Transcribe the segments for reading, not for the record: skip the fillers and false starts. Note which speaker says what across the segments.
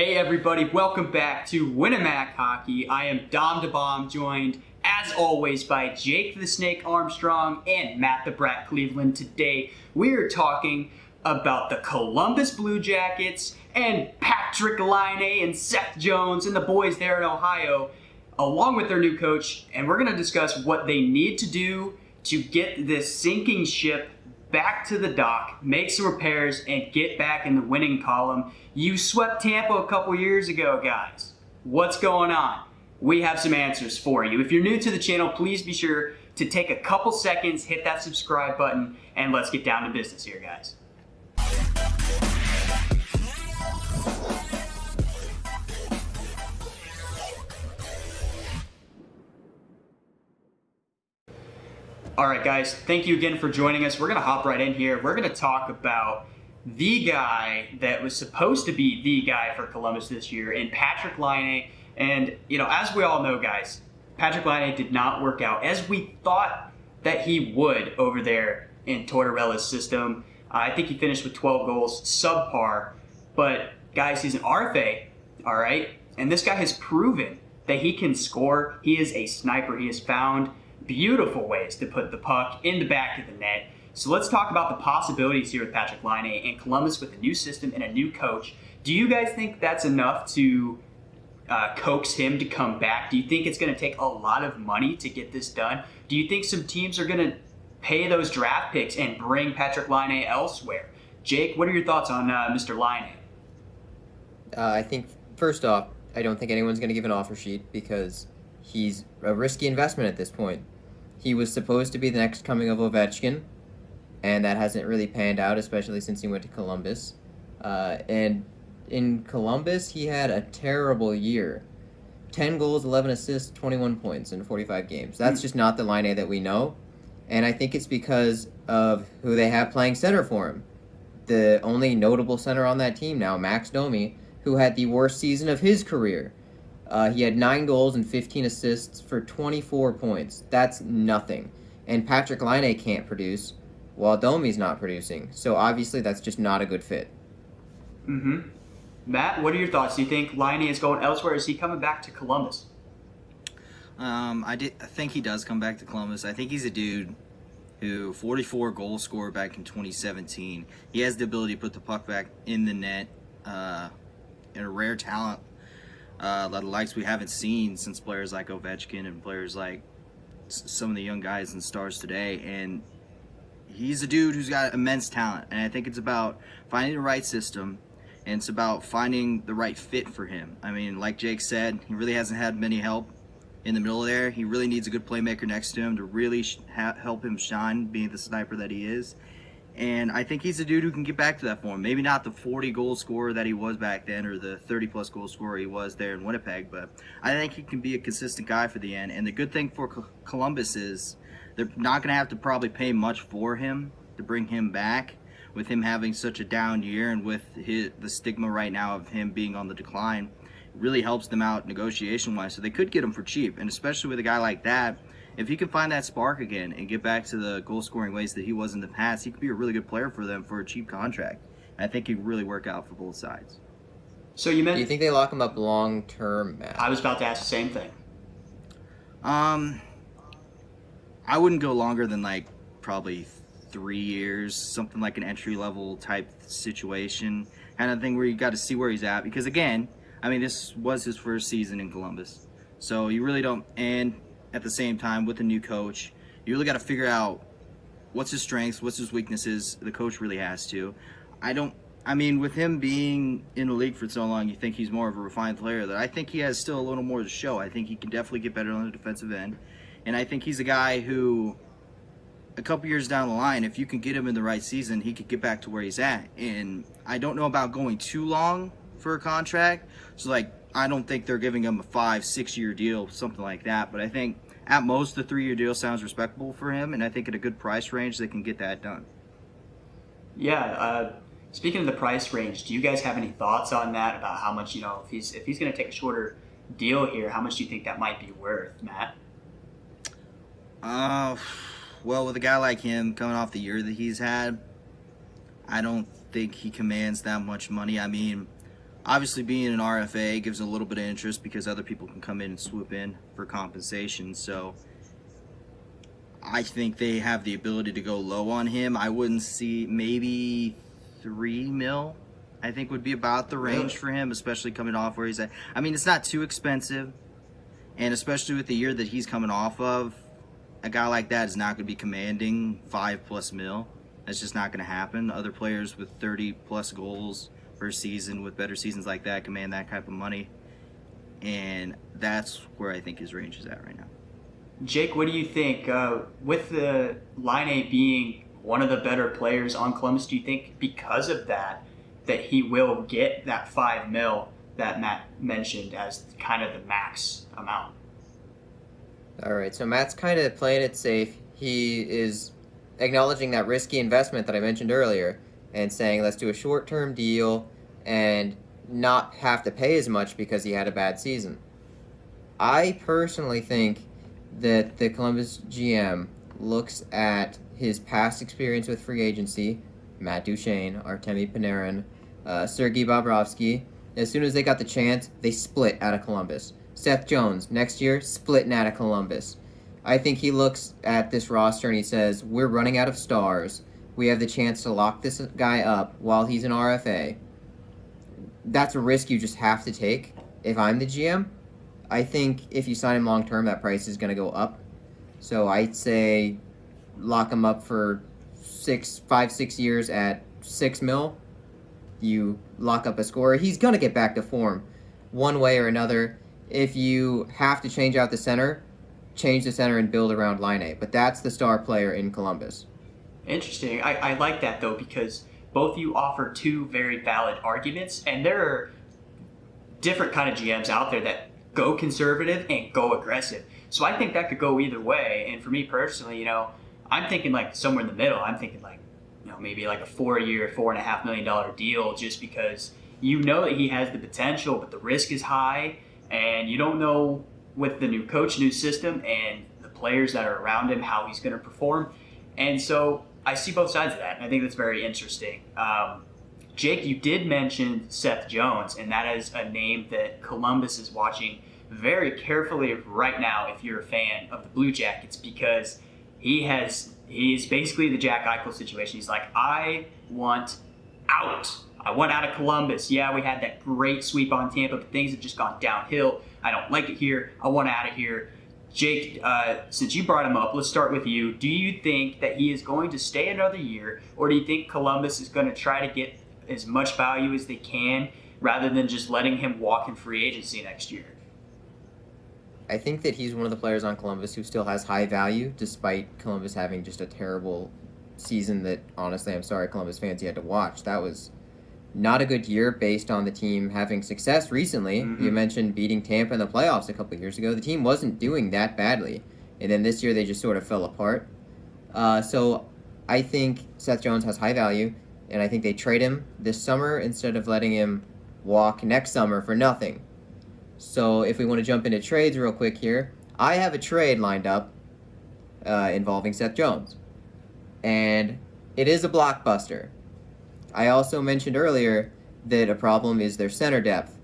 Speaker 1: Hey everybody, welcome back to Winamac Hockey. I am Dom DeBomb, joined as always by Jake the Snake Armstrong and Matt the Brat Cleveland. Today we are talking about the Columbus Blue Jackets and Patrick Laine and Seth Jones and the boys there in Ohio, along with their new coach, and we're going to discuss what they need to do to get this sinking ship back to the dock, make some repairs, and get back in the winning column. You swept Tampa a couple years ago, guys. What's going on? We have some answers for you. If you're new to the channel, please be sure to take a couple seconds, hit that subscribe button, and let's get down to business here, guys. All right, guys, thank you again for joining us. We're going to hop right in here. We're going to talk about the guy that was supposed to be the guy for Columbus this year in Patrick Laine. And, as we all know, guys, Patrick Laine did not work out as we thought that he would over there in Tortorella's system. I think he finished with 12 goals, subpar. But, guys, he's an RFA, all right? And this guy has proven that he can score. He is a sniper. He has found beautiful ways to put the puck in the back of the net. So let's talk about the possibilities here with Patrick Laine and Columbus with a new system and a new coach. Do you guys think that's enough to coax him to come back? Do you think it's going to take a lot of money to get this done? Do you think some teams are going to pay those draft picks and bring Patrick Laine elsewhere? Jake, what are your thoughts on Mr. Laine?
Speaker 2: I think, first off, I don't think anyone's going to give an offer sheet because he's a risky investment at this point. He was supposed to be the next coming of Ovechkin, and that hasn't really panned out, especially since he went to Columbus. And in Columbus, he had a terrible year. 10 goals, 11 assists, 21 points in 45 games. That's just not the Laine that we know, and I think it's because of who they have playing center for him. The only notable center on that team now, Max Domi, who had the worst season of his career. He had 9 goals and 15 assists for 24 points. That's nothing. And Patrick Laine can't produce while Domi's not producing. So obviously that's just not a good fit.
Speaker 1: Matt, what are your thoughts? Do you think Laine is going elsewhere? Is he coming back to Columbus?
Speaker 3: I think he does come back to Columbus. I think he's a dude who 44 goal scorer back in 2017. He has the ability to put the puck back in the net. And a rare talent. The likes we haven't seen since players like Ovechkin and players like some of the young guys and stars today. And he's a dude who's got immense talent. And I think it's about finding the right system, and it's about finding the right fit for him. I mean, like Jake said, he really hasn't had many help in the middle there. He really needs a good playmaker next to him to really help him shine, being the sniper that he is. And I think he's a dude who can get back to that form. Maybe not the 40-goal scorer that he was back then or the 30-plus goal scorer he was there in Winnipeg, but I think he can be a consistent guy for the end. And the good thing for Columbus is they're not going to have to probably pay much for him to bring him back, with him having such a down year and with the stigma right now of him being on the decline. It really helps them out negotiation-wise, so they could get him for cheap. And especially with a guy like that, if he can find that spark again and get back to the goal-scoring ways that he was in the past, he could be a really good player for them for a cheap contract. And I think he could really work out for both sides.
Speaker 1: So you meant,
Speaker 2: Do you think they lock him up long-term, Matt?
Speaker 1: I was about to ask the same thing.
Speaker 3: I wouldn't go longer than probably 3 years, something like an entry-level type situation, kind of thing where you got to see where he's at. Because again, I mean, this was his first season in Columbus, so you really don't. And at the same time, with a new coach, you really got to figure out what's his strengths, what's his weaknesses. The coach really has to. I mean, with him being in the league for so long, you think he's more of a refined player. That I think he has still a little more to show. I think he can definitely get better on the defensive end. And I think he's a guy who, a couple years down the line, if you can get him in the right season, he could get back to where he's at. And I don't know about going too long for a contract. So, I don't think they're giving him a 5-6 year deal, something like that. But I think at most the 3 year deal sounds respectable for him, and I think at a good price range they can get that done.
Speaker 1: Yeah. Speaking of the price range, do you guys have any thoughts on that? About how much, if he's going to take a shorter deal here, how much do you think that might be worth, Matt?
Speaker 3: Well, with a guy like him coming off the year that he's had, I don't think he commands that much money. I mean, Obviously, being an RFA gives a little bit of interest because other people can come in and swoop in for compensation. So I think they have the ability to go low on him. I wouldn't see maybe $3 million. I think would be about the range for him, especially coming off where he's at. I mean, it's not too expensive, and especially with the year that he's coming off of, a guy like that is not going to be commanding $5+ million. That's just not going to happen. Other players with 30+ goals per season with better seasons like that command that type of money, and that's where I think his range is at right now.
Speaker 1: Jake, what do you think? With the Laine being one of the better players on Columbus, do you think because of that he will get that $5 million that Matt mentioned as kind of the max amount?
Speaker 2: All right, so Matt's kind of playing it safe. He is acknowledging that risky investment that I mentioned earlier and saying, let's do a short-term deal and not have to pay as much because he had a bad season. I personally think that the Columbus GM looks at his past experience with free agency, Matt Duchene, Artemi Panarin, Sergei Bobrovsky. As soon as they got the chance, they split out of Columbus. Seth Jones, next year, splitting out of Columbus. I think he looks at this roster and he says, we're running out of stars. We have the chance to lock this guy up while he's an RFA. That's a risk you just have to take. If I'm the GM, I think if you sign him long term, that price is going to go up. So I'd say lock him up for 5-6 years at $6 million. You lock up a scorer. He's going to get back to form one way or another. If you have to change out the center, change the center and build around Laine. But that's the star player in Columbus.
Speaker 1: Interesting. I like that, though, because both you offer two very valid arguments, and there are different kind of GMs out there that go conservative and go aggressive. So I think that could go either way. And for me personally, I'm thinking like somewhere in the middle. I'm thinking like, maybe like a 4-year, $4.5 million deal, just because that he has the potential, but the risk is high, and you don't know with the new coach, new system, and the players that are around him how he's going to perform. And so I see both sides of that, and I think that's very interesting. Jake, you did mention Seth Jones, and that is a name that Columbus is watching very carefully right now if you're a fan of the Blue Jackets, because he's basically the Jack Eichel situation. He's like, I want out. I want out of Columbus. Yeah, we had that great sweep on Tampa, but things have just gone downhill. I don't like it here. I want out of here. Jake, since you brought him up, let's start with you. Do you think that he is going to stay another year, or do you think Columbus is going to try to get as much value as they can rather than just letting him walk in free agency next year?
Speaker 2: I think that he's one of the players on Columbus who still has high value, despite Columbus having just a terrible season that, honestly, I'm sorry, Columbus fans, you had to watch. That was not a good year based on the team having success recently.
Speaker 1: Mm-hmm.
Speaker 2: You mentioned beating Tampa in the playoffs a couple years ago. The team wasn't doing that badly. And then this year they just sort of fell apart. So I think Seth Jones has high value, and I think they trade him this summer instead of letting him walk next summer for nothing. So if we want to jump into trades real quick here, I have a trade lined up involving Seth Jones. And it is a blockbuster. I also mentioned earlier that a problem is their center depth,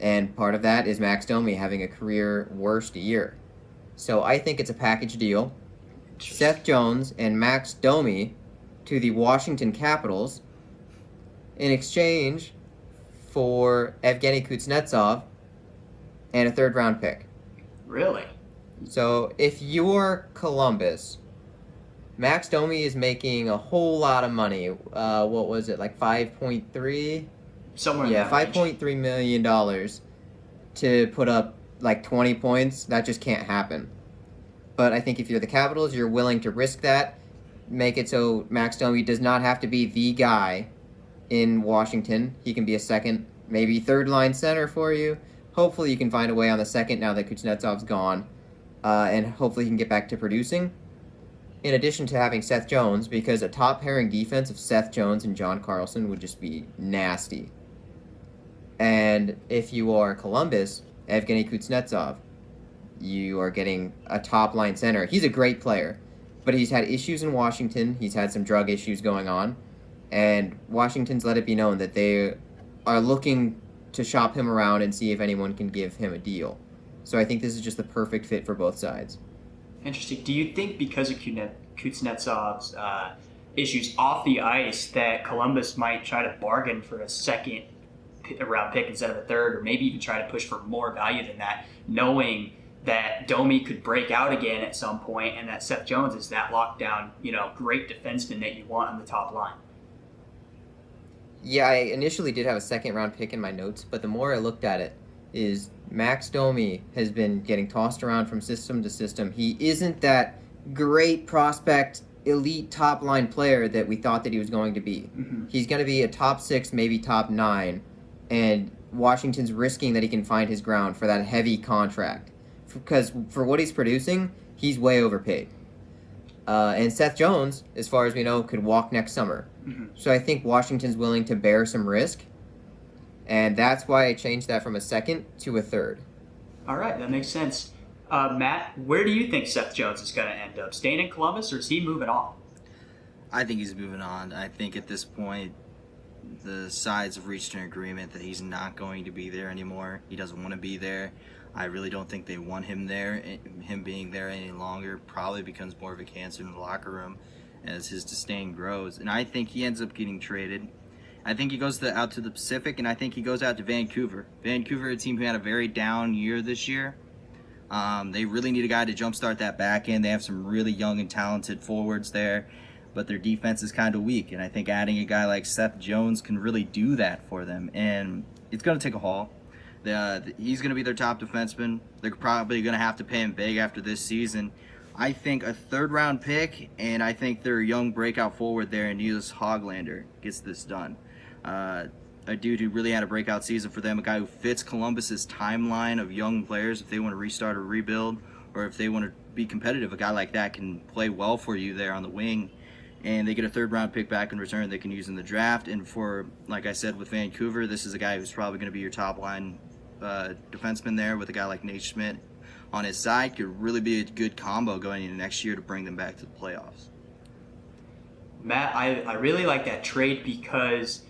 Speaker 2: and part of that is Max Domi having a career worst year. So I think it's a package deal. Seth Jones and Max Domi to the Washington Capitals in exchange for Evgeny Kuznetsov and a third-round pick.
Speaker 1: Really?
Speaker 2: So if you're Columbus, Max Domi is making a whole lot of money. What was it, like 5.3?
Speaker 1: Somewhere in that range.
Speaker 2: $5.3 million to put up like 20 points. That just can't happen. But I think if you're the Capitals, you're willing to risk that, make it so Max Domi does not have to be the guy in Washington. He can be a second, maybe third-line center for you. Hopefully you can find a way on the second now that Kuznetsov's gone, and hopefully he can get back to producing. In addition to having Seth Jones, because a top-pairing defense of Seth Jones and John Carlson would just be nasty. And if you are Columbus, Evgeny Kuznetsov, you are getting a top-line center. He's a great player, but he's had issues in Washington. He's had some drug issues going on, and Washington's let it be known that they are looking to shop him around and see if anyone can give him a deal. So I think this is just the perfect fit for both sides.
Speaker 1: Interesting. Do you think because of Kuznetsov's issues off the ice that Columbus might try to bargain for a second round pick instead of a third, or maybe even try to push for more value than that, knowing that Domi could break out again at some point and that Seth Jones is that lockdown, great defenseman that you want on the top line?
Speaker 2: Yeah, I initially did have a second round pick in my notes, but the more I looked at it, is Max Domi has been getting tossed around from system to system. He isn't that great prospect, elite top line player that we thought that he was going to be.
Speaker 1: Mm-hmm.
Speaker 2: He's going to be a top 6, maybe top 9, and Washington's risking that he can find his ground for that heavy contract. Because for what he's producing, he's way overpaid. And Seth Jones, as far as we know, could walk next summer.
Speaker 1: Mm-hmm.
Speaker 2: So I think Washington's willing to bear some risk. And that's why I changed that from a second to a third.
Speaker 1: All right, that makes sense. Matt, where do you think Seth Jones is going to end up? Staying in Columbus, or is he moving on?
Speaker 3: I think he's moving on. I think at this point, the sides have reached an agreement that he's not going to be there anymore. He doesn't want to be there. I really don't think they want him there. Him being there any longer probably becomes more of a cancer in the locker room as his disdain grows. And I think he ends up getting traded. I think he goes out to the Pacific, and I think he goes out to Vancouver. Vancouver, a team who had a very down year this year. They really need a guy to jumpstart that back end. They have some really young and talented forwards there, but their defense is kind of weak. And I think adding a guy like Seth Jones can really do that for them. And it's going to take a haul. He's going to be their top defenseman. They're probably going to have to pay him big after this season. I think a third-round pick, and I think their young breakout forward there, Nils Hoglander, gets this done. A dude who really had a breakout season for them, a guy who fits Columbus's timeline of young players if they want to restart or rebuild, or if they want to be competitive. A guy like that can play well for you there on the wing, and they get a third-round pick back in return they can use in the draft. And for, like I said, with Vancouver, this is a guy who's probably going to be your top-line defenseman there with a guy like Nate Schmidt on his side. Could really be a good combo going into next year to bring them back to the playoffs.
Speaker 1: Matt, I really like that trade because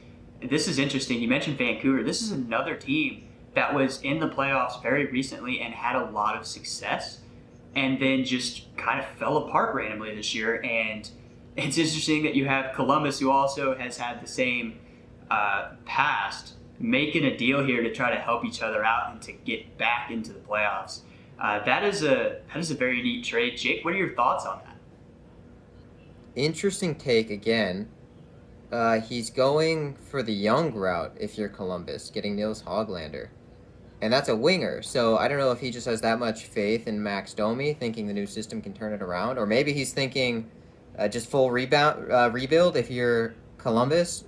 Speaker 1: this is interesting. You mentioned Vancouver. This is another team that was in the playoffs very recently and had a lot of success and then just kind of fell apart randomly this year. And it's interesting that you have Columbus, who also has had the same past, making a deal here to try to help each other out and to get back into the playoffs. That is a very neat trade. Jake, what are your thoughts on that?
Speaker 2: Interesting take again. He's going for the young route if you're Columbus, getting Nils Hoglander. And that's a winger, so I don't know if he just has that much faith in Max Domi, thinking the new system can turn it around, or maybe he's thinking just full rebuild if you're Columbus.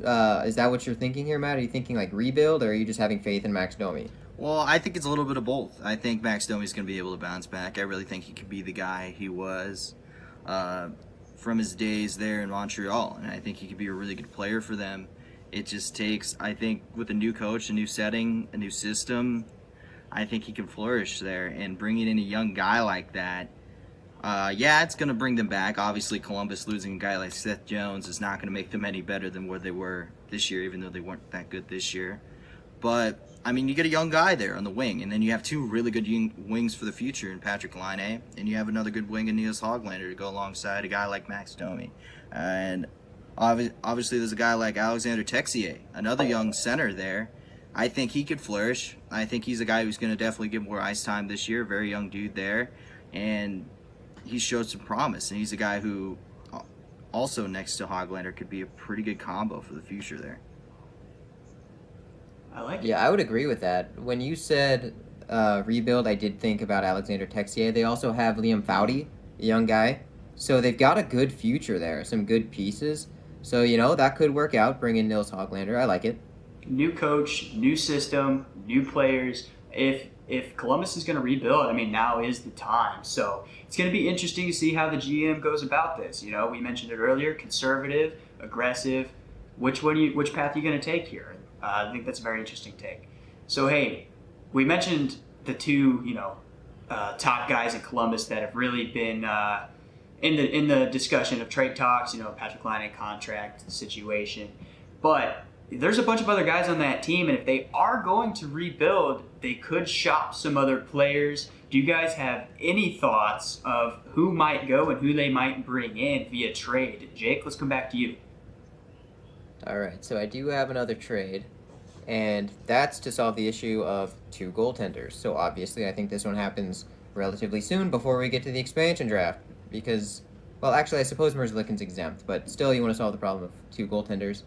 Speaker 2: Is that what you're thinking here, Matt? Are you thinking like rebuild, or are you just having faith in Max Domi?
Speaker 3: Well, I think it's a little bit of both. I think Max Domi's going to be able to bounce back. I really think he could be the guy he was from his days there in Montreal, and I think he could be a really good player for them. It just takes, I think, with a new coach, a new setting, a new system, I think he can flourish there. And bringing in a young guy like that, it's going to bring them back. Obviously, Columbus losing a guy like Seth Jones is not going to make them any better than where they were this year, even though they weren't that good this year. But, I mean, you get a young guy there on the wing, and then you have two really good wings for the future in Patrick Laine, and you have another good wing in Nils Hoglander to go alongside a guy like Max Domi. And obviously there's a guy like Alexander Texier, another young center there. I think he could flourish. I think he's a guy who's going to definitely get more ice time this year, very young dude there. And he showed some promise, and he's a guy who also next to Hoglander could be a pretty good combo for the future there.
Speaker 1: I like it.
Speaker 2: Yeah, I would agree with that. When you said rebuild, I did think about Alexander Texier. They also have Liam Foudy, a young guy. So they've got a good future there, some good pieces. So, that could work out, bring in Nils Hoglander. I like it.
Speaker 1: New coach, new system, new players. If Columbus is going to rebuild, I mean, now is the time. So it's going to be interesting to see how the GM goes about this. We mentioned it earlier, conservative, aggressive. Which path are you going to take here? I think that's a very interesting take. So, hey, we mentioned the two, top guys in Columbus that have really been in the discussion of trade talks, Patrick Laine contract situation. But there's a bunch of other guys on that team, and if they are going to rebuild, they could shop some other players. Do you guys have any thoughts of who might go and who they might bring in via trade? Jake, let's come back to you.
Speaker 2: All right, so I do have another trade, and that's to solve the issue of 2 goaltenders. So obviously, I think this one happens relatively soon before we get to the expansion draft, because, well, actually, I suppose Merzlikins exempt, but still, you want to solve the problem of 2 goaltenders.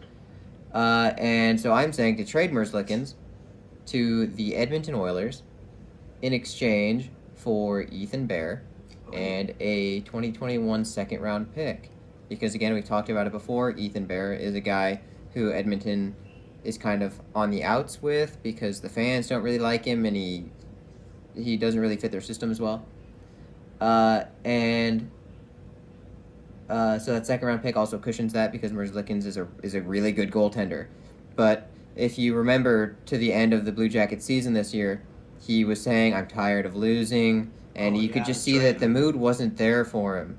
Speaker 2: And so I'm saying to trade Merzlikins to the Edmonton Oilers in exchange for Ethan Bear and a 2021 second-round pick. Because, again, we've talked about it before, Ethan Bear is a guy who Edmonton is kind of on the outs with because the fans don't really like him and he doesn't really fit their system as well. So that second-round pick also cushions that because Merzlikins is a really good goaltender. But if you remember to the end of the Blue Jackets season this year, he was saying, I'm tired of losing, and you could just see that the mood wasn't there for him.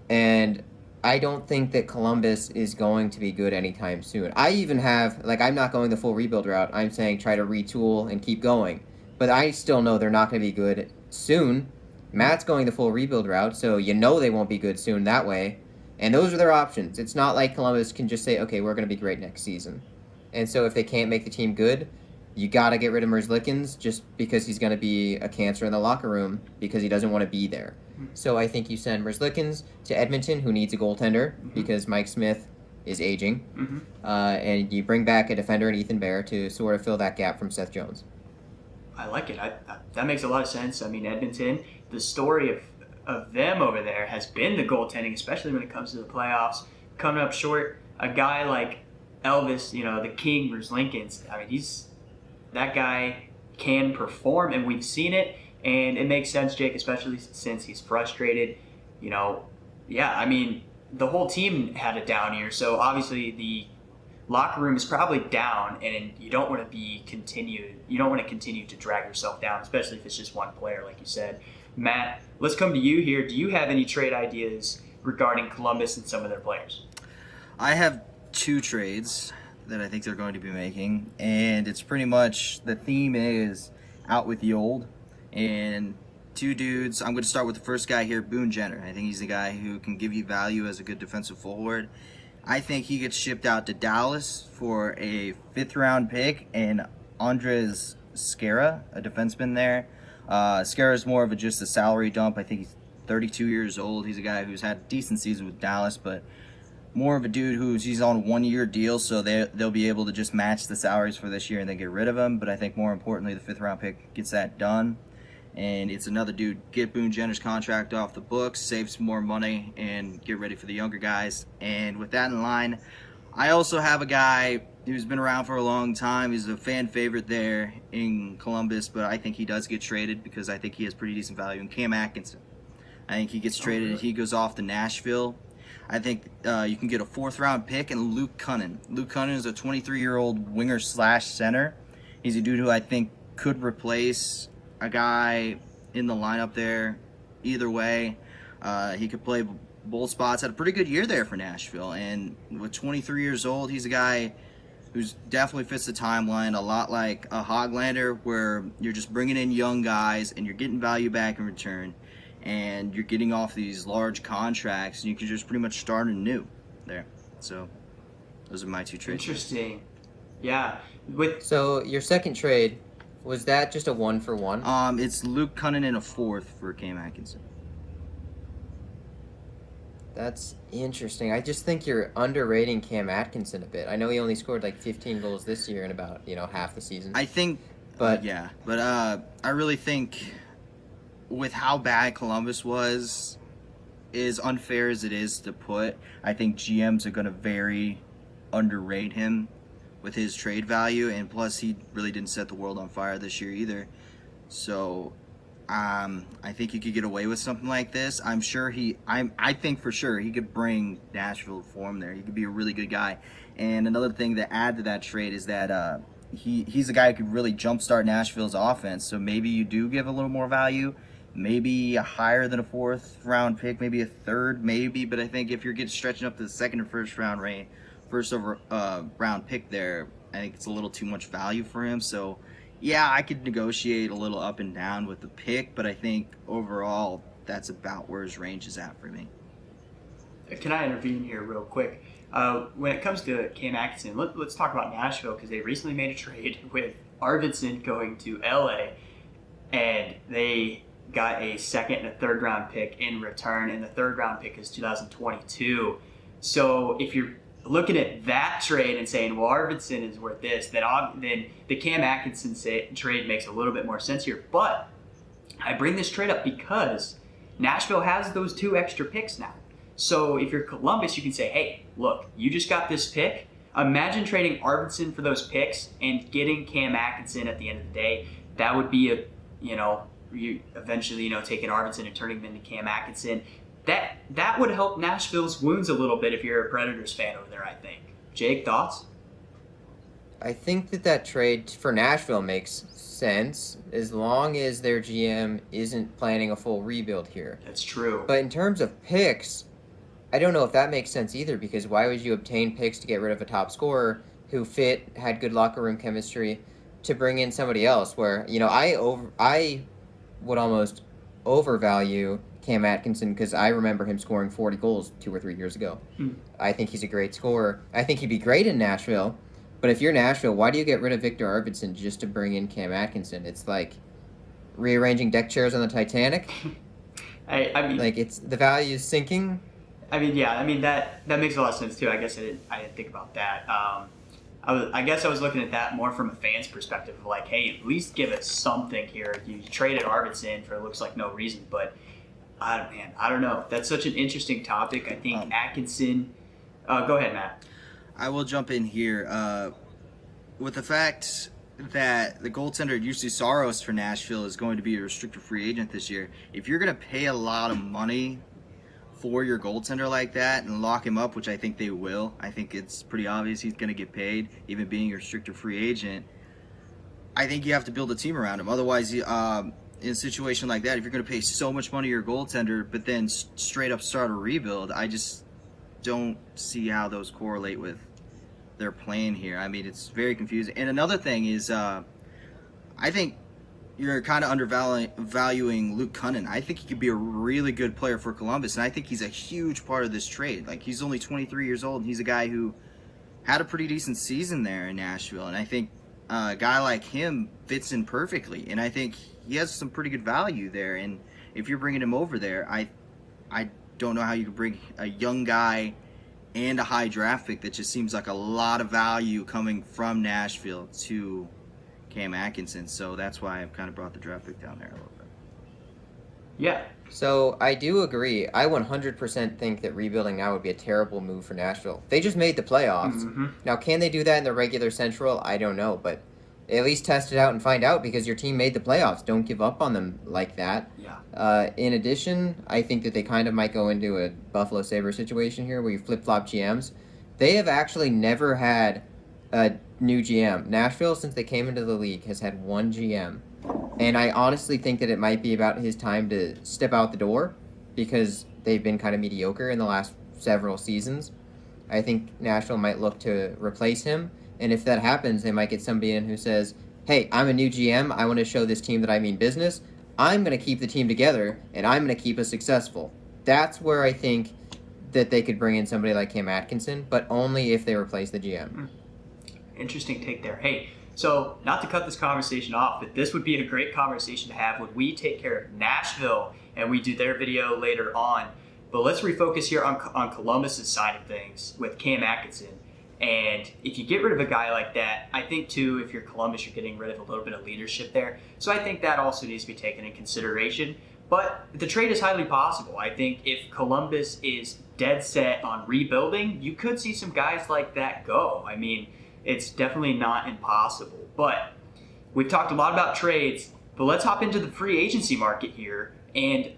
Speaker 2: And I don't think that Columbus is going to be good anytime soon. I even have, I'm not going the full rebuild route. I'm saying try to retool and keep going. But I still know they're not going to be good soon. Matt's going the full rebuild route, so you know they won't be good soon that way. And those are their options. It's not like Columbus can just say, okay, we're going to be great next season. And so if they can't make the team good, you got to get rid of Merzlikins just because he's going to be a cancer in the locker room because he doesn't want to be there. So I think you send Merzlikins to Edmonton, who needs a goaltender because Mike Smith is aging. And you bring back a defender in Ethan Bear to sort of fill that gap from Seth Jones.
Speaker 1: I like it. That makes a lot of sense. I mean, Edmonton, the story of them over there has been the goaltending, especially when it comes to the playoffs. Coming up short, a guy like Elvis, the King Merzlikins, I mean, that guy can perform, and we've seen it, and it makes sense, Jake, especially since he's frustrated. I mean, the whole team had a down year, so obviously the locker room is probably down, and you don't want to continue to drag yourself down, especially if it's just one player, like you said. Matt, let's come to you here. Do you have any trade ideas regarding Columbus and some of their players?
Speaker 3: I have 2 trades that I think they're going to be making, and it's pretty much the theme is out with the old. And 2 dudes, I'm going to start with the first guy here, Boone Jenner. I think he's a guy who can give you value as a good defensive forward. I think he gets shipped out to Dallas for a 5th-round pick and Andres Skara, a defenseman there. Skara is more of just a salary dump. I think he's 32 years old. He's a guy who's had a decent season with Dallas, but more of a dude he's on a 1-year deal, so they'll be able to just match the salaries for this year and then get rid of him. But I think more importantly, the 5th-round pick gets that done. And it's another dude, get Boone Jenner's contract off the books, save some more money, and get ready for the younger guys. And with that in line, I also have a guy who's been around for a long time. He's a fan favorite there in Columbus, but I think he does get traded because I think he has pretty decent value in Cam Atkinson. I think he gets traded and he goes off to Nashville. I think you can get a 4th-round pick and Luke Cunnin. Luke Cunnin is a 23-year-old winger/center. He's a dude who I think could replace a guy in the lineup there. Either way, he could play both spots. Had a pretty good year there for Nashville, and with 23 years old, he's a guy who's definitely fits the timeline, a lot like a Hoglander, where you're just bringing in young guys and you're getting value back in return, and you're getting off these large contracts, and you can just pretty much start anew there. So those are my 2 trades.
Speaker 1: Interesting. Yeah.
Speaker 2: So your second trade, was that just a 1-for-1?
Speaker 3: It's Luke Cunnin and a 4th for Cam Atkinson.
Speaker 2: That's interesting. I just think you're underrating Cam Atkinson a bit. I know he only scored 15 goals this year in about, half the season.
Speaker 3: I think, but I really think with how bad Columbus was, as unfair as it is to put, I think GMs are going to very underrate him with his trade value, and plus he really didn't set the world on fire this year either. So I think you could get away with something like this. I think for sure he could bring Nashville to form there. He could be a really good guy. And another thing to add to that trade is that he's a guy who could really jumpstart Nashville's offense. So maybe you do give a little more value, maybe a higher than a 4th-round pick, maybe a 3rd, maybe. But I think if you're stretching up to the 2nd or 1st round round pick there, I think it's a little too much value for him. So, yeah, I could negotiate a little up and down with the pick, but I think overall that's about where his range is at for me.
Speaker 1: Can I intervene here real quick? When it comes to Cam Atkinson, let's talk about Nashville, because they recently made a trade with Arvidsson going to LA, and they got a second and a third round pick in return, and the third round pick is 2022. So if you're looking at that trade and saying, well, Arvidsson is worth this, then the Cam Atkinson trade makes a little bit more sense here. But I bring this trade up because Nashville has those 2 extra picks now. So if you're Columbus, you can say, hey, look, you just got this pick. Imagine trading Arvidsson for those picks and getting Cam Atkinson at the end of the day. That would be you eventually, taking Arvidsson and turning him into Cam Atkinson. That would help Nashville's wounds a little bit if you're a Predators fan over there, I think. Jake, thoughts?
Speaker 2: I think that trade for Nashville makes sense as long as their GM isn't planning a full rebuild here.
Speaker 1: That's true.
Speaker 2: But in terms of picks, I don't know if that makes sense either, because why would you obtain picks to get rid of a top scorer who had good locker room chemistry, to bring in somebody else where, I would almost overvalue Cam Atkinson because I remember him scoring 40 goals 2 or 3 years ago. I think he's a great scorer. I think he'd be great in Nashville, but if you're Nashville, why do you get rid of Victor Arvidsson just to bring in Cam Atkinson? It's like rearranging deck chairs on the Titanic.
Speaker 1: I mean,
Speaker 2: like, it's the value is sinking.
Speaker 1: That makes a lot of sense too. I guess I didn't think about that. I guess I was looking at that more from a fan's perspective of like, hey, at least give us something here. You traded Arvidsson for it looks like no reason, but I don't know. That's such an interesting topic. I think Atkinson. Go ahead, Matt.
Speaker 3: I will jump in here with the fact that the goaltender Jussi Saros for Nashville is going to be a restricted free agent this year. If you're going to pay a lot of money for your goaltender like that and lock him up, which I think they will, I think it's pretty obvious he's going to get paid, even being a restricted free agent, I think you have to build a team around him. Otherwise, in a situation like that, if you're going to pay so much money to your goaltender but then straight up start a rebuild, I just don't see how those correlate with their plan here. I mean, it's very confusing. And another thing is, I think you're kind of undervaluing Luke Cunnin. I think he could be a really good player for Columbus, and I think he's a huge part of this trade. Like, he's only 23 years old, and he's a guy who had a pretty decent season there in Nashville, and I think a guy like him fits in perfectly, and I think he has some pretty good value there. And if you're bringing him over there, I don't know how you could bring a young guy and a high draft pick that just seems like a lot of value coming from Nashville to Cam Atkinson. So that's why I've kind of brought the draft pick down there a little bit.
Speaker 1: Yeah.
Speaker 2: So I do agree. I 100% think that rebuilding now would be a terrible move for Nashville. They just made the playoffs.
Speaker 1: Mm-hmm.
Speaker 2: Now, can they do that in the regular Central? I don't know, but at least test it out and find out, because your team made the playoffs. Don't give up on them like that.
Speaker 1: Yeah.
Speaker 2: In addition, I think that they kind of might go into a Buffalo Sabres situation here where you flip-flop GMs. They have actually never had a new GM. Nashville, since they came into the league, has had one GM. And I honestly think that it might be about his time to step out the door, because they've been kind of mediocre in the last several seasons. I think Nashville might look to replace him. And if that happens, they might get somebody in who says, hey, I'm a new GM. I want to show this team that I mean business. I'm going to keep the team together, and I'm going to keep us successful. That's where I think that they could bring in somebody like Cam Atkinson, but only if they replace the GM.
Speaker 1: Interesting take there. Hey, so not to cut this conversation off, but this would be a great conversation to have when we take care of Nashville and we do their video later on. But let's refocus here on Columbus's side of things with Cam Atkinson. And if you get rid of a guy like that, I think too, if you're Columbus, you're getting rid of a little bit of leadership there. So I think that also needs to be taken into consideration. But the trade is highly possible. I think if Columbus is dead set on rebuilding, you could see some guys like that go. I mean, it's definitely not impossible. But we've talked a lot about trades, but let's hop into the free agency market here. And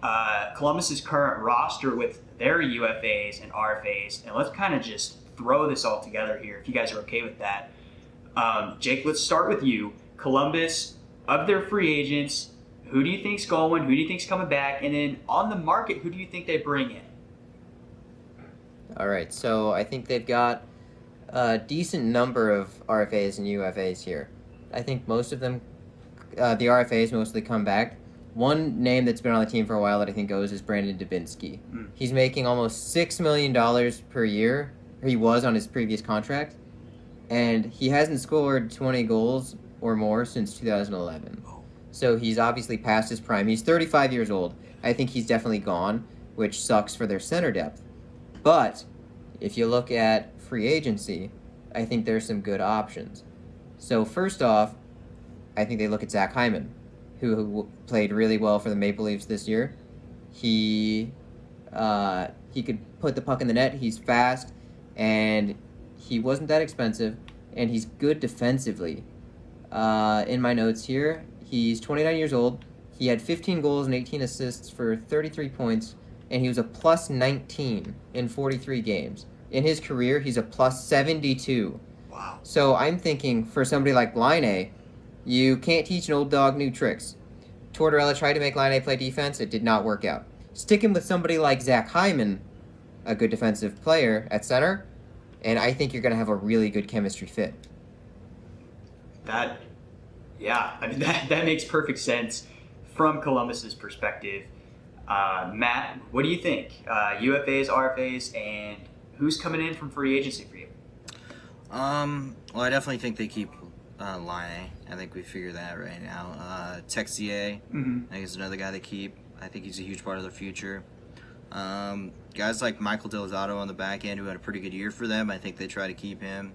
Speaker 1: Columbus's current roster with their UFAs and RFAs. And let's kind of just throw this all together here, if you guys are okay with that. Jake, let's start with you. Columbus, of their free agents, who do you think's going? Who do you think's coming back? And then on the market, who do you think they bring in?
Speaker 2: All right, so I think they've got a decent number of RFAs and UFAs here. I think most of them, the RFAs mostly come back. One name that's been on the team for a while that I think goes is Brandon Dubinsky. He's making almost $6 million per year. He was on his previous contract. And he hasn't scored 20 goals or more since 2011. So he's obviously past his prime. He's 35 years old. I think he's definitely gone, which sucks for their center depth. But if you look at free agency, I think there's some good options. So first off, I think they look at Zach Hyman, who played really well for the Maple Leafs this year. He could put the puck in the net. He's fast, and he wasn't that expensive, and he's good defensively. In my notes here, he's 29 years old. He had 15 goals and 18 assists for 33 points, and he was a plus 19 in 43 games. In his career, he's a plus 72.
Speaker 1: Wow.
Speaker 2: So I'm thinking for somebody like Laine, you can't teach an old dog new tricks. Tortorella tried to make Laine play defense. It did not work out. Stick him with somebody like Zach Hyman, a good defensive player at center, and I think you're going to have a really good chemistry fit.
Speaker 1: That makes perfect sense from Columbus's perspective. Matt, what do you think? UFAs, RFAs, and who's coming in from free agency for you?
Speaker 3: Well, I definitely think they keep Laine. I think we figure that right now. Texier, I think is another guy they keep. I think he's a huge part of their future. Guys like Michael Del Zotto on the back end who had a pretty good year for them. I think they try to keep him.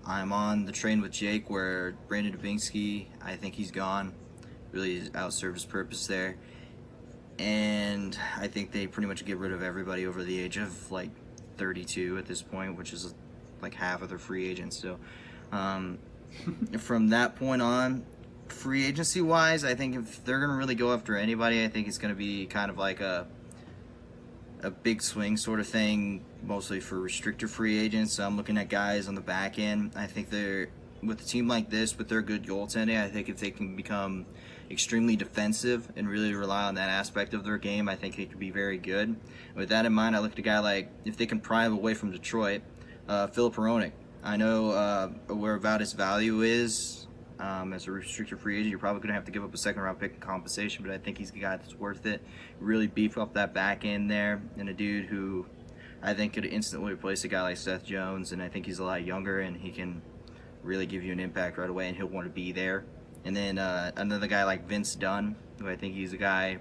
Speaker 3: I'm on the train with Jake where Brandon Dubinsky, I think he's gone. Really outserved his purpose there. And I think they pretty much get rid of everybody over the age of like 32 at this point, which is like half of their free agents. So from that point on, free agency wise, I think if they're going to really go after anybody, I think it's going to be kind of like a big swing sort of thing, mostly for restricted free agents. So I'm looking at guys on the back end. I think they're, with a team like this, with their good goaltending, I think if they can become extremely defensive and really rely on that aspect of their game, I think it could be very good. With that in mind, I look at a guy like, if they can pry him away from Detroit, Filip Hronek. I know where about his value is as a restricted free agent. You're probably going to have to give up a second-round pick in compensation, but I think he's a guy that's worth it. Really beef up that back end there, and a dude who I think could instantly replace a guy like Seth Jones, and I think he's a lot younger, and he can really give you an impact right away, and he'll want to be there. And then another guy like Vince Dunn, who I think he's a guy,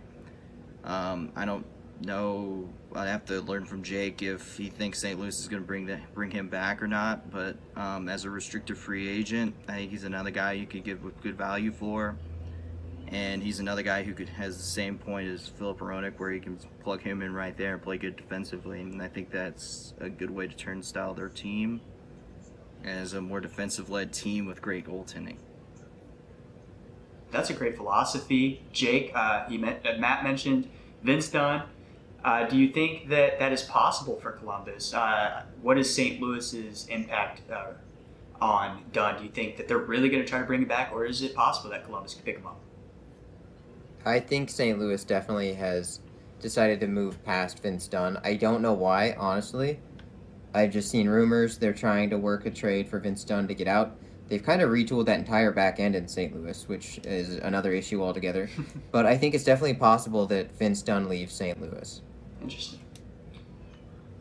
Speaker 3: I don't know, I'd have to learn from Jake if he thinks St. Louis is going to bring him back or not, but as a restricted free agent, I think he's another guy you could give good value for. And he's another guy who has the same point as Filip Hronek, where he can plug him in right there and play good defensively. And I think that's a good way to turn the style of their team as a more defensive-led team with great goaltending.
Speaker 1: That's a great philosophy. Jake, Matt mentioned Vince Dunn. Do you think that is possible for Columbus? What is St. Louis's impact on Dunn? Do you think that they're really going to try to bring him back, or is it possible that Columbus can pick him up?
Speaker 2: I think St. Louis definitely has decided to move past Vince Dunn. I don't know why, honestly. I've just seen rumors they're trying to work a trade for Vince Dunn to get out. They've kind of retooled that entire back end in St. Louis, which is another issue altogether. But I think it's definitely possible that Vince Dunn leaves St. Louis.
Speaker 1: Interesting.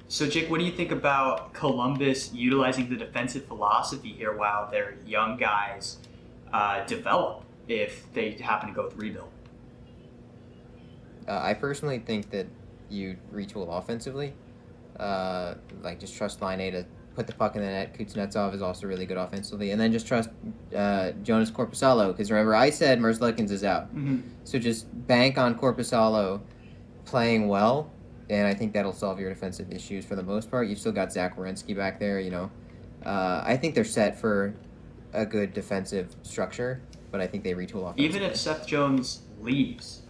Speaker 1: So, Jake, what do you think about Columbus utilizing the defensive philosophy here while their young guys develop if they happen to go with rebuild?
Speaker 2: I personally think that you retool offensively. Just trust Laine to put the puck in the net. Kuznetsov is also really good offensively. And then just trust Jonas Korpisalo, because remember, I said Merzlikins is out. Mm-hmm. So just bank on Korpisalo playing well, and I think that'll solve your defensive issues for the most part. You've still got Zach Werenski back there, I think they're set for a good defensive structure, but I think they retool offensively.
Speaker 1: Even if Seth Jones leaves,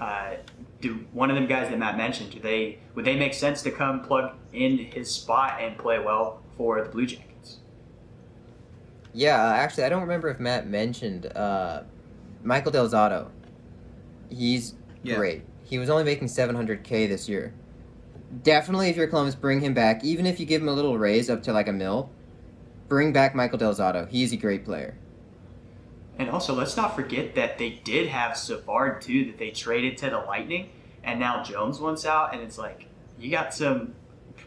Speaker 1: do one of them guys that Matt mentioned, would they make sense to come plug in his spot and play well for the Blue Jackets?
Speaker 2: Yeah, actually, I don't remember if Matt mentioned Michael Del Zotto. He's great. He was only making $700K this year. Definitely, if you're Columbus, bring him back. Even if you give him a little raise up to like $1 million, bring back Michael Del Zotto. He's a great player.
Speaker 1: And also, let's not forget that they did have Savard too, that they traded to the Lightning, and now Jones wants out, and it's like you got some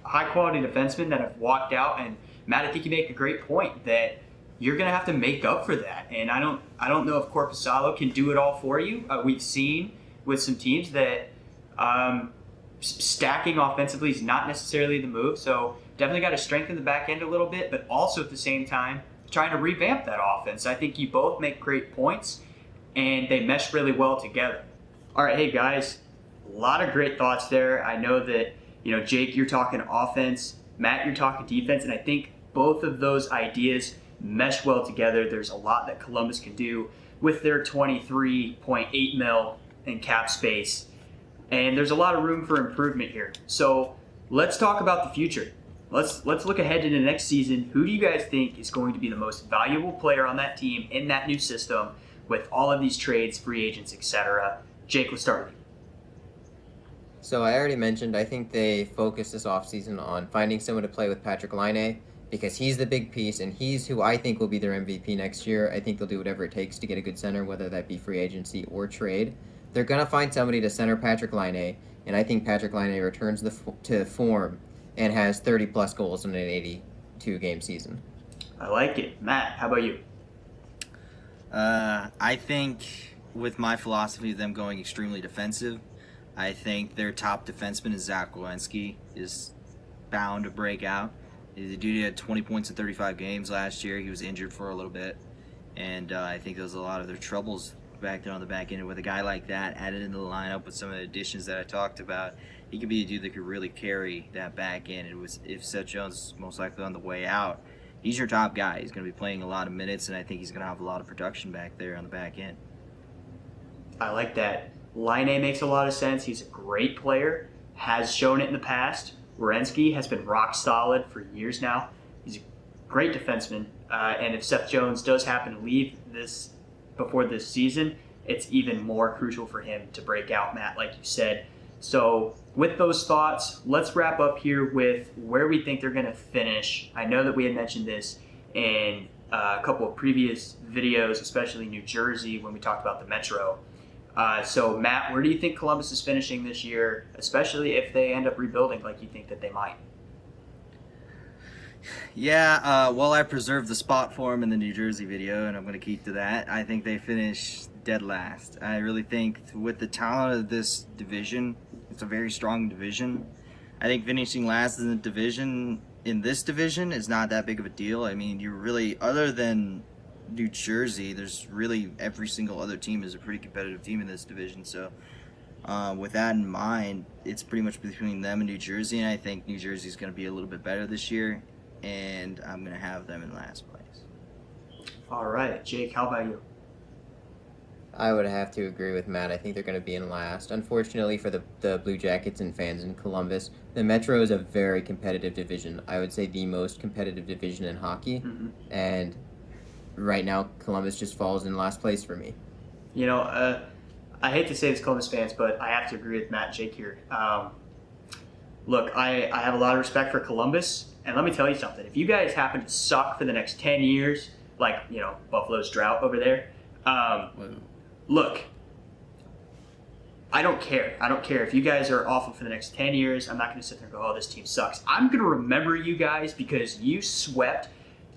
Speaker 1: high-quality defensemen that have walked out. And Matt, I think you make a great point that you're going to have to make up for that. And I don't know if Korpisalo can do it all for you. We've seen with some teams that stacking offensively is not necessarily the move. So definitely got to strengthen the back end a little bit, but also at the same time trying to revamp that offense. I think you both make great points, and they mesh really well together. All right, hey guys, a lot of great thoughts there. I know that, Jake, you're talking offense, Matt, you're talking defense, and I think both of those ideas mesh well together. There's a lot that Columbus can do with their $23.8 million in cap space, and there's a lot of room for improvement here. So let's talk about the future. Let's look ahead to the next season. Who do you guys think is going to be the most valuable player on that team in that new system with all of these trades, free agents, etc.? Jake, let's start with you.
Speaker 2: So I already mentioned, I think they focused this offseason on finding someone to play with Patrik Laine, because he's the big piece, and he's who I think will be their MVP next year. I think they'll do whatever it takes to get a good center, whether that be free agency or trade. They're going to find somebody to center Patrik Laine, and I think Patrik Laine returns to form and has 30-plus goals in an 82-game season.
Speaker 1: I like it. Matt, how about you?
Speaker 3: I think with my philosophy of them going extremely defensive, I think their top defenseman is Zach Werenski is bound to break out. The dude had 20 points in 35 games last year. He was injured for a little bit, and I think there was a lot of their troubles back there on the back end. And with a guy like that added into the lineup with some of the additions that I talked about, he could be a dude that could really carry that back end. It was if Seth Jones is most likely on the way out, he's your top guy. He's going to be playing a lot of minutes, and I think he's going to have a lot of production back there on the back end.
Speaker 1: I like that. Laine makes a lot of sense. He's a great player, has shown it in the past. Werenski has been rock solid for years now. He's a great defenseman, and if Seth Jones does happen to leave before this season, it's even more crucial for him to break out, Matt, like you said. So with those thoughts, let's wrap up here with where we think they're going to finish. I know that we had mentioned this in a couple of previous videos, especially New Jersey, when we talked about the Metro. So, Matt, where do you think Columbus is finishing this year, especially if they end up rebuilding like you think that they might?
Speaker 3: Yeah, well, I preserved the spot for him in the New Jersey video, and I'm going to keep to that. I think they finish dead last. I really think with the talent of this division, it's a very strong division. I think finishing last in this division is not that big of a deal. I mean, you're really, other than New Jersey, there's really every single other team is a pretty competitive team in this division. So with that in mind, it's pretty much between them and New Jersey, and I think New Jersey is going to be a little bit better this year, and I'm going to have them in last place.
Speaker 1: All right. Jake, how about you?
Speaker 2: I would have to agree with Matt. I think they're going to be in last. Unfortunately for the Blue Jackets and fans in Columbus, the Metro is a very competitive division. I would say the most competitive division in hockey, and right now, Columbus just falls in last place for me.
Speaker 1: I hate to say this, Columbus fans, but I have to agree with Matt and Jake here. Look, I have a lot of respect for Columbus, and let me tell you something. If you guys happen to suck for the next 10 years, like, Buffalo's drought over there, look, I don't care. I don't care. If you guys are awful for the next 10 years, I'm not going to sit there and go, oh, this team sucks. I'm going to remember you guys because you swept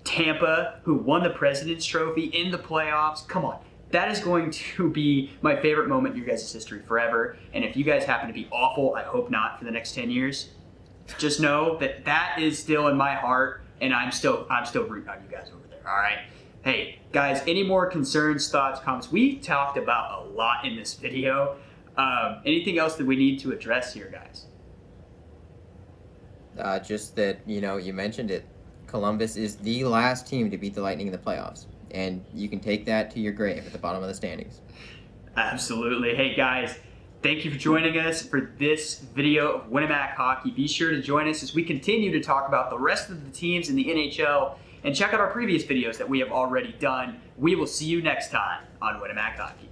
Speaker 1: Tampa, who won the President's Trophy in the playoffs. Come on. That is going to be my favorite moment in your guys' history forever. And if you guys happen to be awful, I hope not for the next 10 years, just know that that is still in my heart, and I'm still rooting on you guys over there, all right? Hey, guys, any more concerns, thoughts, comments? We talked about a lot in this video. Anything else that we need to address here, guys?
Speaker 2: Just that, you mentioned it. Columbus is the last team to beat the Lightning in the playoffs, and you can take that to your grave at the bottom of the standings.
Speaker 1: Absolutely. Hey, guys, thank you for joining us for this video of Winnemac Hockey. Be sure to join us as we continue to talk about the rest of the teams in the NHL, and check out our previous videos that we have already done. We will see you next time on Winnemac Hockey.